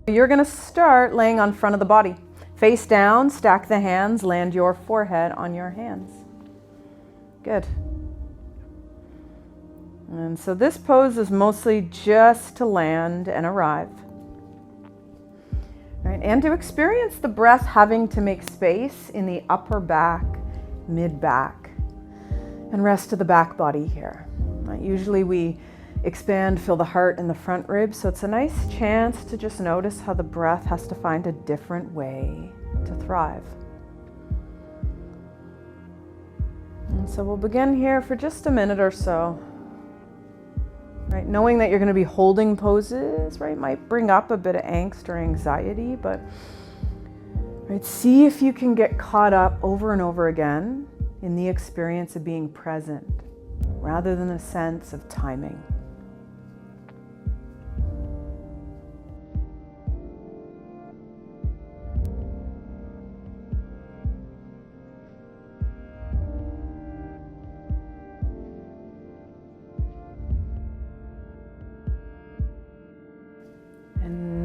You're going to start laying on front of the body. Face down, stack the hands, land your forehead on your hands. Good. And so this pose is mostly just to land and arrive. Right, and to experience the breath having to make space in the upper back, mid-back, and rest of the back body here. Right, usually we expand, feel the heart in the front ribs, so it's a nice chance to just notice how the breath has to find a different way to thrive. And so we'll begin here for just a minute or so. Right, knowing that you're going to be holding poses, right, might bring up a bit of angst or anxiety, but right, see if you can get caught up over and over again in the experience of being present rather than a sense of timing.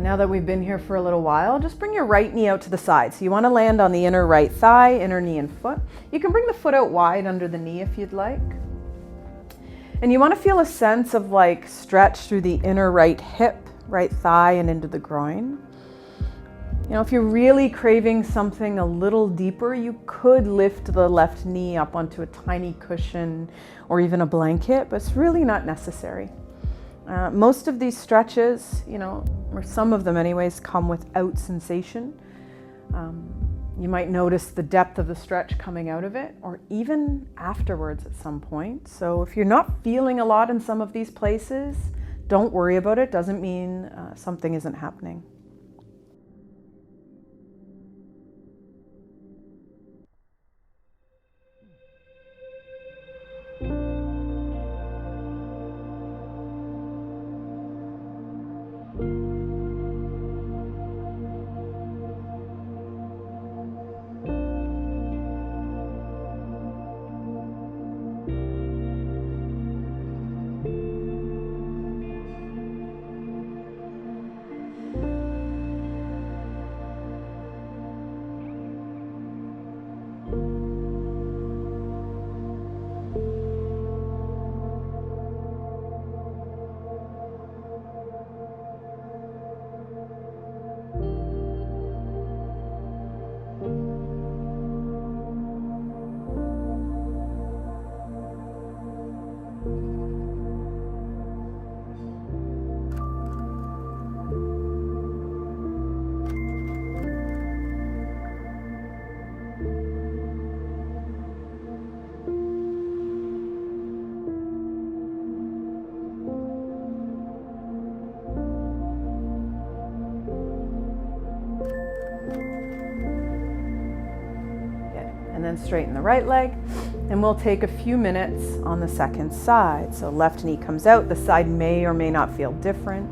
Now that we've been here for a little while, just bring your right knee out to the side. So you want to land on the inner right thigh, inner knee and foot. You can bring the foot out wide under the knee if you'd like. And you want to feel a sense of like stretch through the inner right hip, right thigh and into the groin. You know, if you're really craving something a little deeper, you could lift the left knee up onto a tiny cushion or even a blanket, but it's really not necessary. Most of these stretches, you know, or some of them anyways, come without sensation. You might notice the depth of the stretch coming out of it, or even afterwards at some point. So if you're not feeling a lot in some of these places, don't worry about it. Doesn't mean something isn't happening. And then straighten the right leg, and we'll take a few minutes on the second side. So left knee comes out, the side may or may not feel different.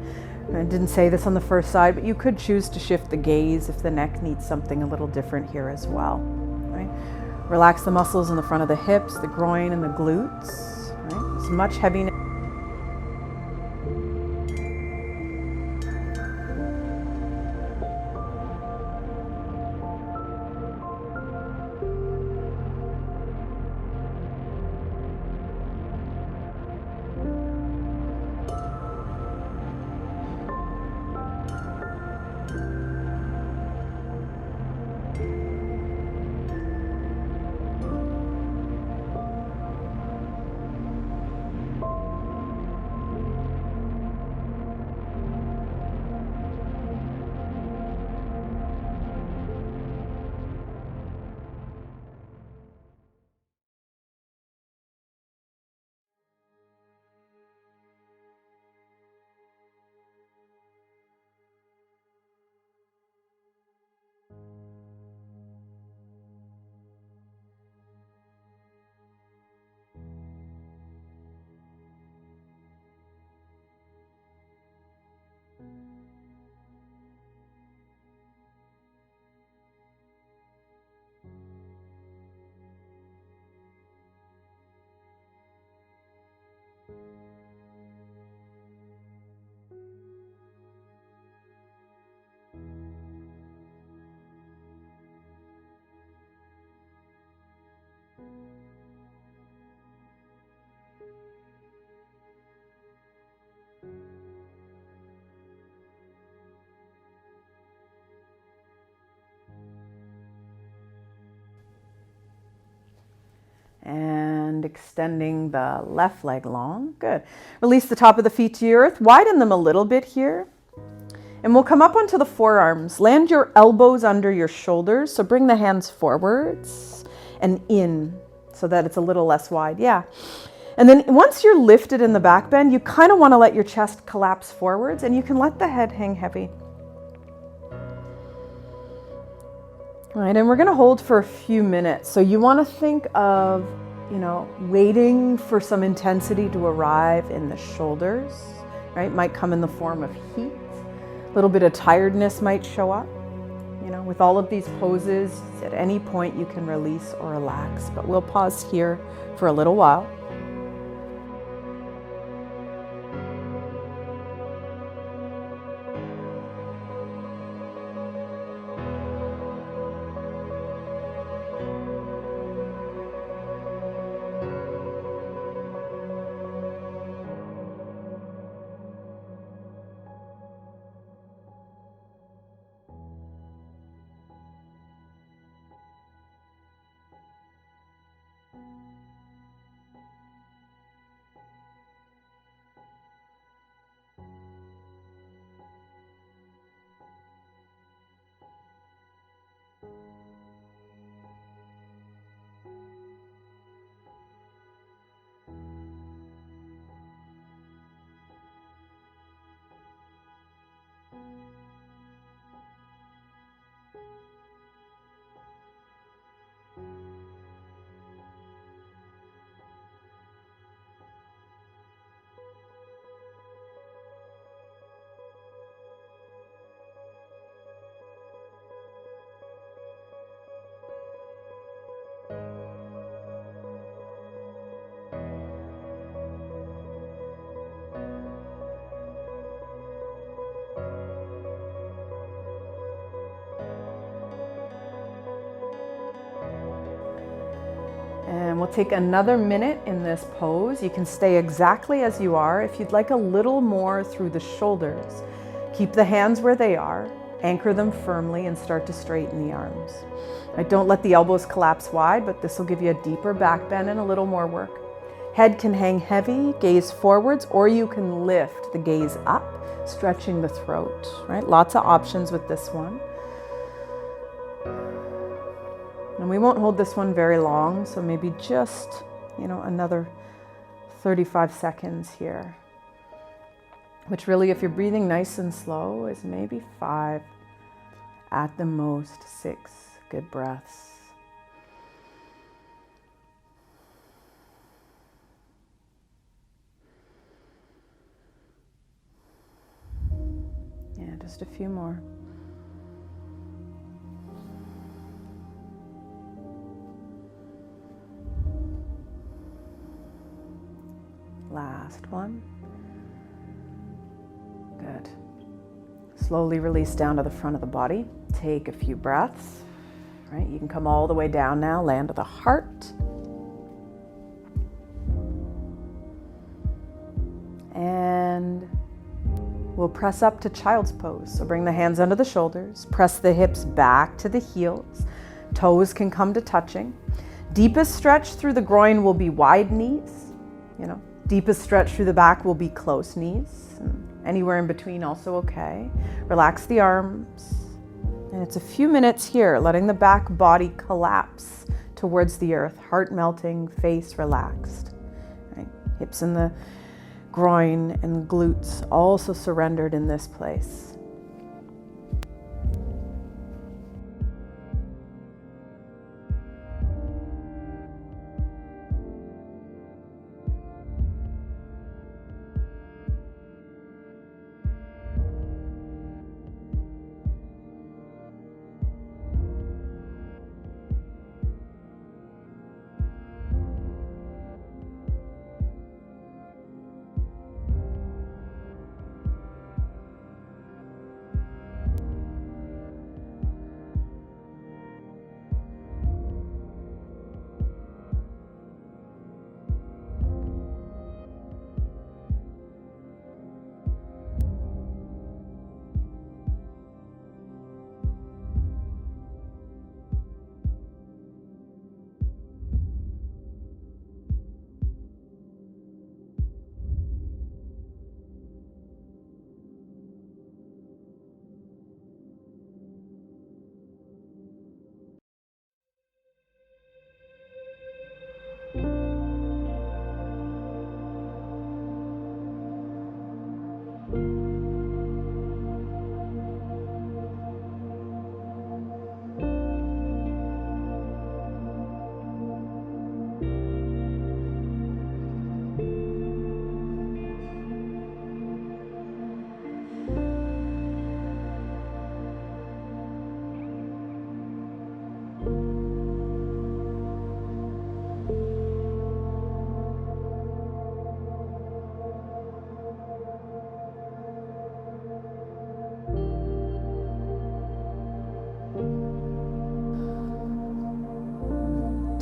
I didn't say this on the first side, but you could choose to shift the gaze if the neck needs something a little different here as well. Right? Relax the muscles in the front of the hips, the groin and the glutes. Right? As much heaviness. And extending the left leg long. Good. Release the top of the feet to the earth. Widen them a little bit here. And we'll come up onto the forearms. Land your elbows under your shoulders. So bring the hands forwards and in so that it's a little less wide. Yeah. And then once you're lifted in the back bend, you kind of want to let your chest collapse forwards, and you can let the head hang heavy. All right, and we're going to hold for a few minutes. So you want to think of, waiting for some intensity to arrive in the shoulders, right? Might come in the form of heat. A little bit of tiredness might show up. With all of these poses, at any point you can release or relax, but we'll pause here for a little while. And we'll take another minute in this pose. You can stay exactly as you are. If you'd like a little more through the shoulders, keep the hands where they are, anchor them firmly, and start to straighten the arms. Don't let the elbows collapse wide, but this will give you a deeper back bend and a little more work. Head can hang heavy, gaze forwards, or you can lift the gaze up, stretching the throat, right? Lots of options with this one. And we won't hold this one very long, so maybe just, another 35 seconds here. Which really, if you're breathing nice and slow, is maybe 5, at the most 6 good breaths. Yeah, just a few more. Last one. Good. Slowly release down to the front of the body. Take a few breaths. Right? You can come all the way down now. Land to the heart. And we'll press up to child's pose. So bring the hands under the shoulders. Press the hips back to the heels. Toes can come to touching. Deepest stretch through the groin will be wide knees. Deepest stretch through the back will be close knees. And anywhere in between also okay. Relax the arms. And it's a few minutes here, letting the back body collapse towards the earth. Heart melting, face relaxed. Right? Hips in the groin and glutes also surrendered in this place.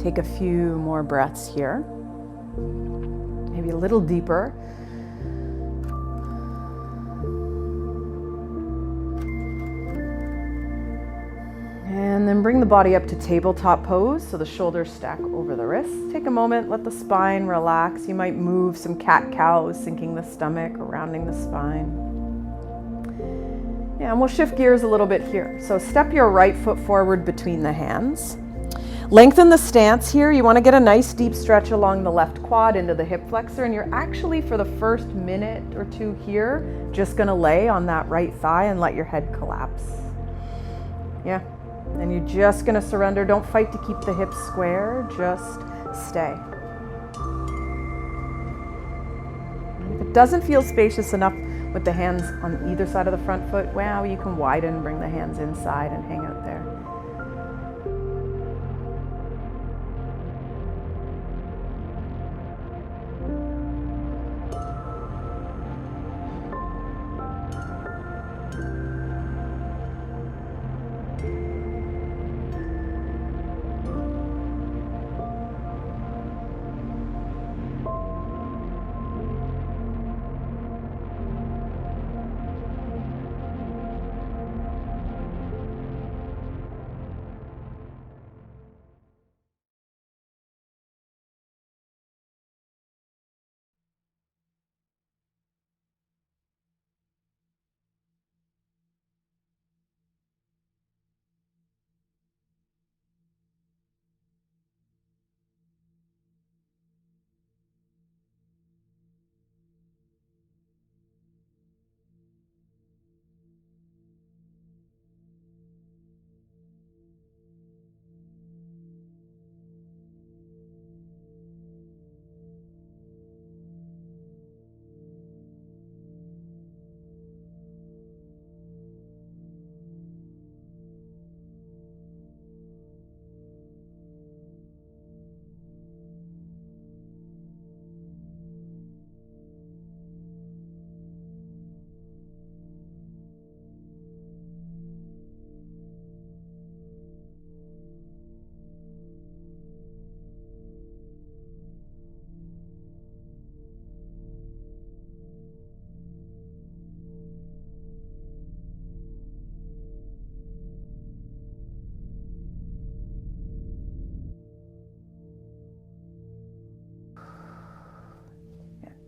Take a few more breaths here. Maybe a little deeper. And then bring the body up to tabletop pose, so the shoulders stack over the wrists. Take a moment, let the spine relax. You might move some cat-cows, sinking the stomach or rounding the spine. Yeah, and we'll shift gears a little bit here. So step your right foot forward between the hands. Lengthen the stance here. You want to get a nice deep stretch along the left quad into the hip flexor, and you're actually, for the first minute or two here, just going to lay on that right thigh and let your head collapse. Yeah. And you're just going to surrender. Don't fight to keep the hips square. Just stay. If it doesn't feel spacious enough with the hands on either side of the front foot, wow, you can widen, bring the hands inside and hang out there.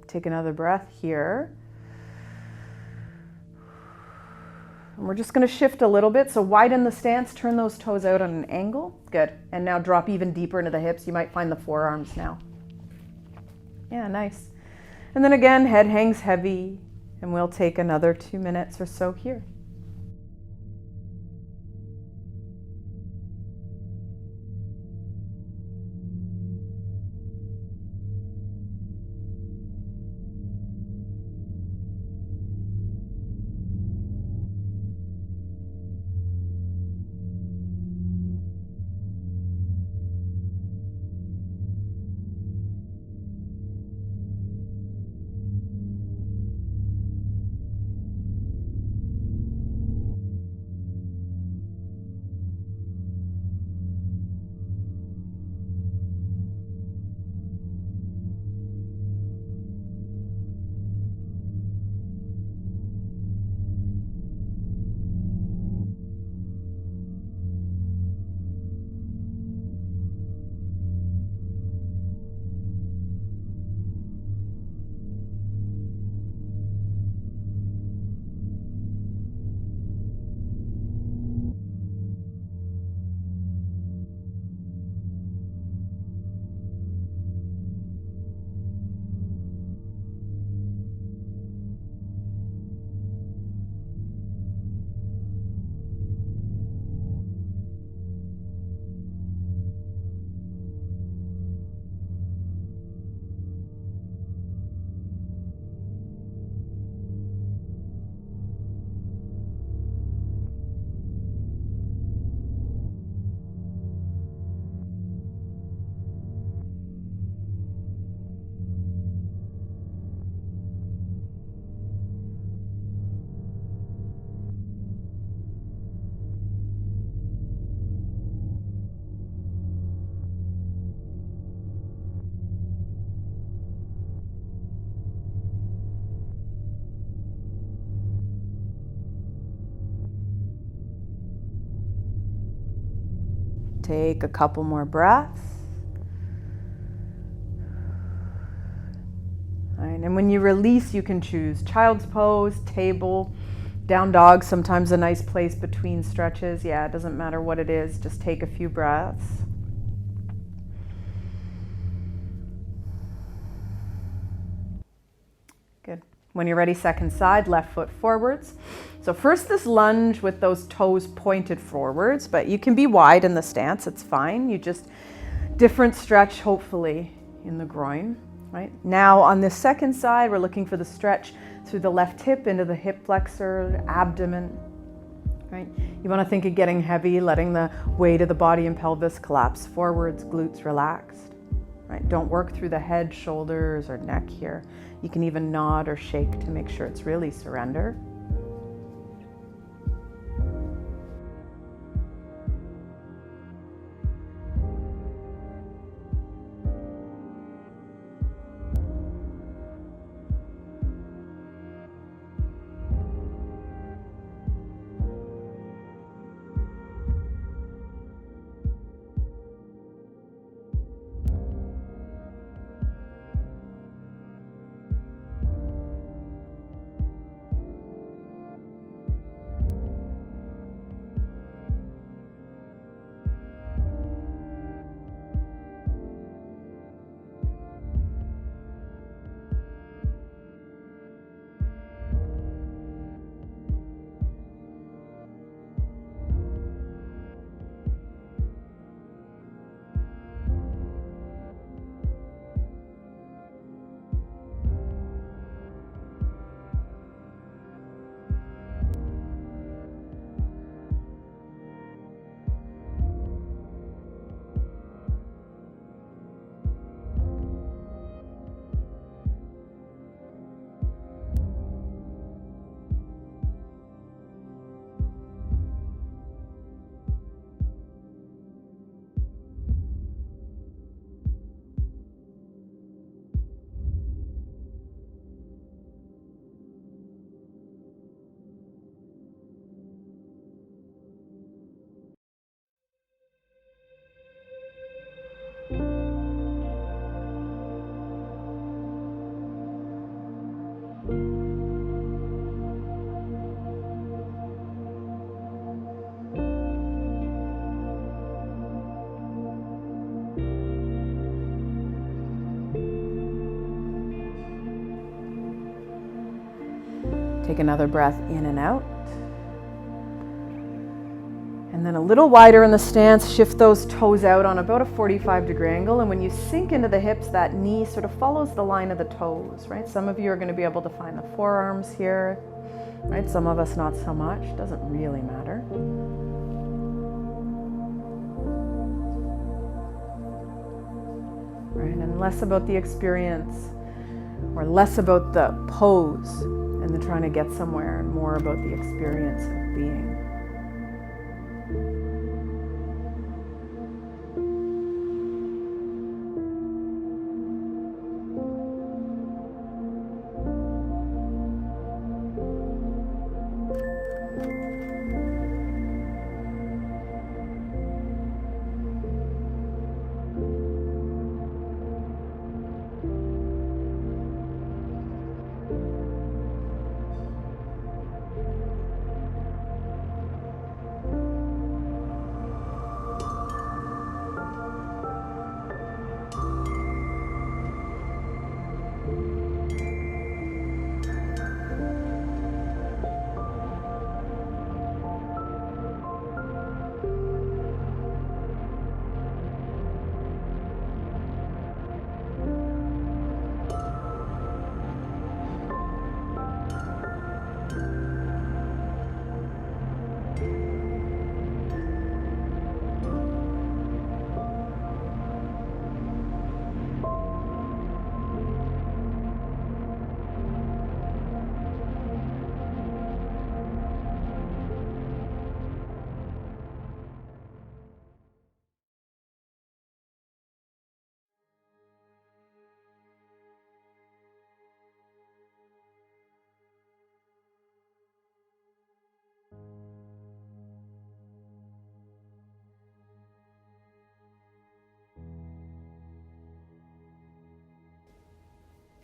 Take another breath here. And we're just going to shift a little bit. So widen the stance, turn those toes out on an angle. Good. And now drop even deeper into the hips. You might find the forearms now. Yeah, nice. And then again, head hangs heavy. And we'll take another 2 minutes or so here. Take a couple more breaths. All right, and when you release, you can choose child's pose, table, down dog, sometimes a nice place between stretches. Yeah, it doesn't matter what it is, just take a few breaths. Good. When you're ready, second side, left foot forwards. So first this lunge with those toes pointed forwards, but you can be wide in the stance, it's fine. You just, different stretch hopefully in the groin, right? Now on this second side, we're looking for the stretch through the left hip into the hip flexor, abdomen, right? You want to think of getting heavy, letting the weight of the body and pelvis collapse forwards, glutes relaxed, right? Don't work through the head, shoulders, or neck here. You can even nod or shake to make sure it's really surrender. Take another breath in and out. And then a little wider in the stance, shift those toes out on about a 45-degree angle. And when you sink into the hips, that knee sort of follows the line of the toes, right? Some of you are going to be able to find the forearms here, right? Some of us not so much. Doesn't really matter. Right? And less about the experience or less about the pose and then trying to get somewhere, and more about the experience of being.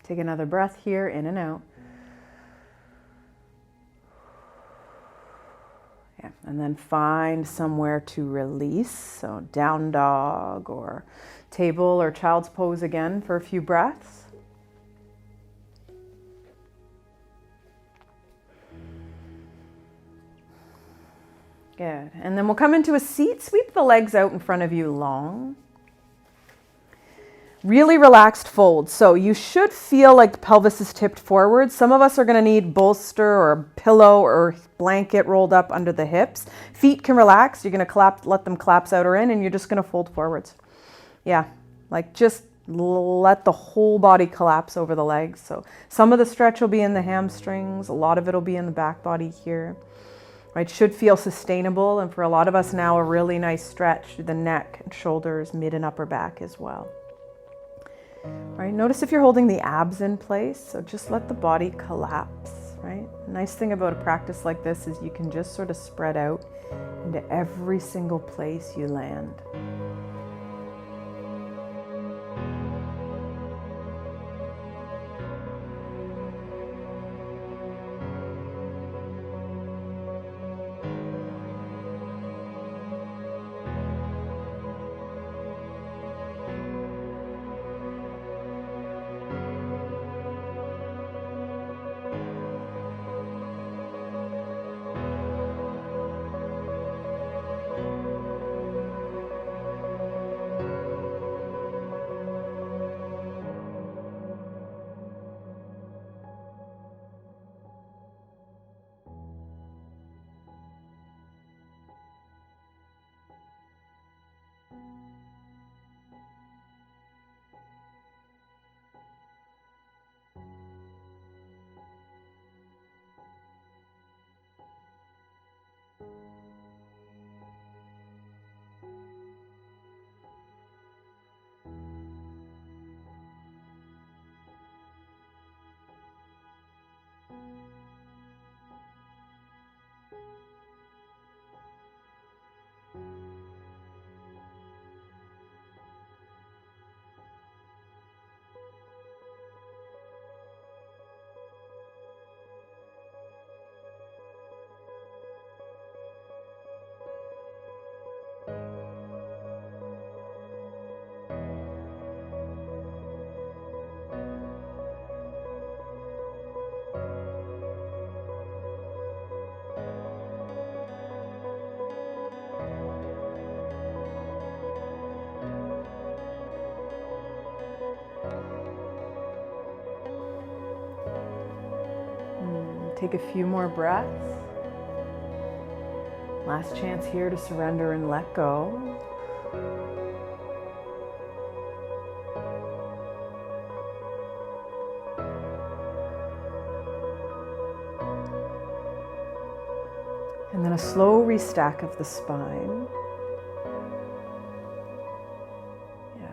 Take another breath here, in and out. Yeah. And then find somewhere to release. So down dog or table or child's pose again for a few breaths. Good. And then we'll come into a seat. Sweep the legs out in front of you long. Really relaxed fold. So you should feel like the pelvis is tipped forward. Some of us are going to need bolster or pillow or blanket rolled up under the hips. Feet can relax. You're going to let them collapse out or in, and you're just going to fold forwards. Yeah, like just let the whole body collapse over the legs. So some of the stretch will be in the hamstrings. A lot of it will be in the back body here. Right, should feel sustainable, and for a lot of us now, a really nice stretch through the neck and shoulders, mid and upper back as well. Right, notice if you're holding the abs in place, so just let the body collapse, right? Nice thing about a practice like this is you can just sort of spread out into every single place you land. Take a few more breaths. Last chance here to surrender and let go. And then a slow restack of the spine. Yeah.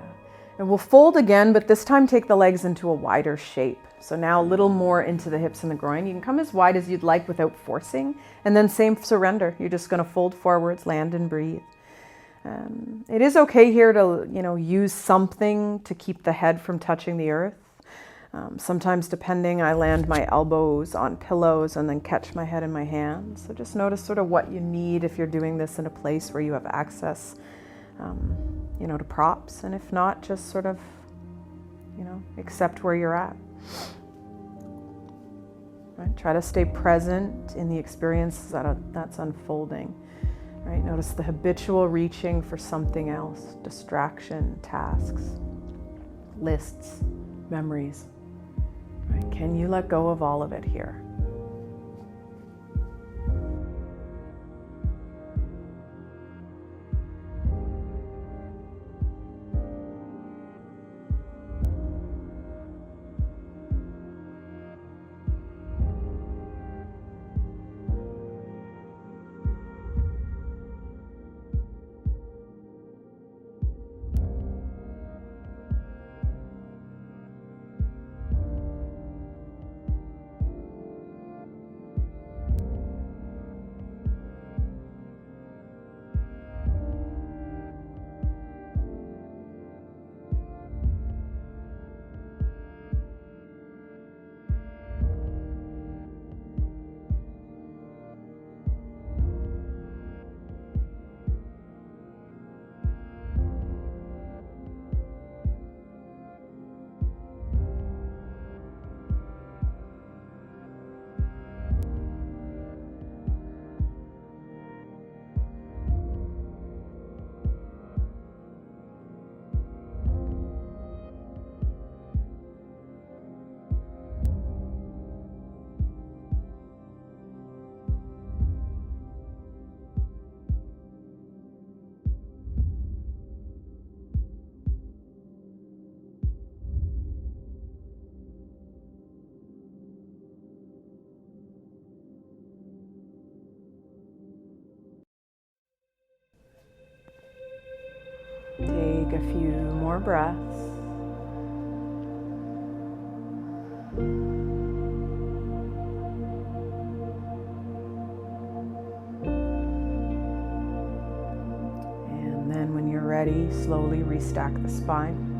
And we'll fold again, but this time take the legs into a wider shape. So now a little more into the hips and the groin. You can come as wide as you'd like without forcing. And then same surrender. You're just going to fold forwards, land and breathe. It is okay here to, use something to keep the head from touching the earth. Sometimes depending, I land my elbows on pillows and then catch my head in my hands. So just notice sort of what you need if you're doing this in a place where you have access, to props. And if not, just sort of, accept where you're at. Right? Try to stay present in the experience that's unfolding. Right? Notice the habitual reaching for something else, distraction, tasks, lists, memories. Right? Can you let go of all of it here? Take a few more breaths. And then when you're ready, slowly restack the spine.